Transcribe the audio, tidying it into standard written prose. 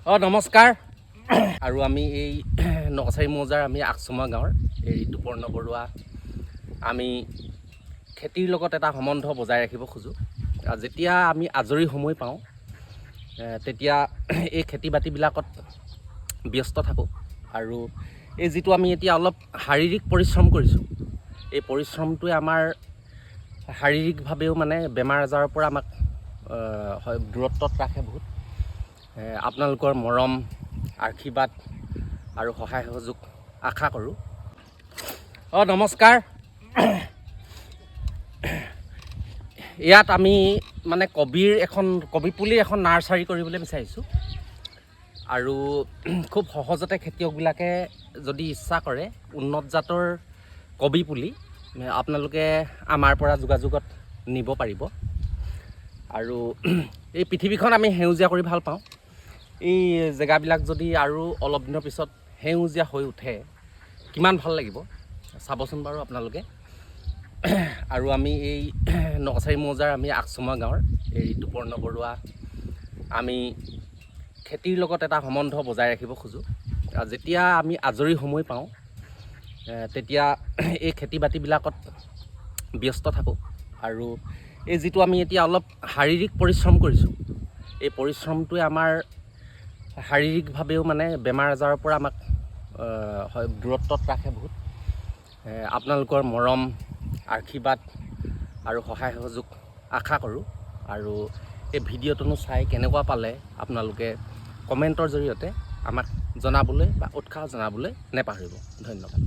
নমস্কাৰ আৰু আমি এই নকছাৰী মৌজাৰ আমি আকচমা গাঁৱৰ এই ঋতুপৰ্ণ বৰুৱা আমি খেতিৰ লগত এটা সম্বন্ধ বজাই ৰাখিব খোজোঁ। যেতিয়া আমি আজৰি সময় পাওঁ তেতিয়া এই খেতি বাতিবিলাকত ব্যস্ত থাকোঁ আৰু এই যিটো আমি এতিয়া অলপ শাৰীৰিক পৰিশ্ৰম কৰিছোঁ, এই পৰিশ্ৰমটোৱে আমাৰ শাৰীৰিকভাৱেও মানে বেমাৰ আজাৰৰ পৰা আমাক দূৰত্বত ৰাখে বহুত। আপোনালোকৰ মৰম, আশীৰ্বাদ আৰু সহায় সহযোগ আশা কৰোঁ। নমস্কাৰ। ইয়াত আমি মানে কবি পুলিৰ এখন নাৰ্চাৰী কৰিবলৈ বিচাৰিছোঁ আৰু খুব সহজতে খেতিয়কবিলাকে যদি ইচ্ছা কৰে উন্নত জাতৰ কবি পুলি আপোনালোকে আমাৰ পৰা যোগাযোগত নিব পাৰিব। আৰু এই পৃথিৱীখন আমি সেউজীয়া কৰি ভাল পাওঁ। এই জেগাবিলাক যদি আৰু অলপ দিনৰ পিছত সেউজীয়া হৈ উঠে কিমান ভাল লাগিব চাবচোন বাৰু আপোনালোকে। আৰু আমি এই নকছাৰী মৌজাৰ আমি আকচমা গাঁৱৰ এই ঋতুপৰ্ণ বৰুৱা আমি খেতিৰ লগত এটা সম্বন্ধ বজাই ৰাখিব খোজোঁ। যেতিয়া আমি আজৰি সময় পাওঁ তেতিয়া এই খেতি বাতিবিলাকত ব্যস্ত থাকোঁ আৰু এই যিটো আমি এতিয়া অলপ শাৰীৰিক পৰিশ্ৰম কৰিছোঁ, এই পৰিশ্ৰমটোৱে আমাৰ শাৰীৰিকভাৱেও মানে বেমাৰ আজাৰৰ পৰা আমাক দূৰত্বত ৰাখে বহুত। আপোনালোকৰ মৰম, আশীৰ্বাদ আৰু সহায় সহযোগ আশা কৰোঁ। আৰু এই ভিডিঅ'টোনো চাই কেনেকুৱা পালে আপোনালোকে কমেণ্টৰ জৰিয়তে আমাক জনাবলৈ বা উৎসাহ জনাবলৈ নেপাহৰিব। ধন্যবাদ।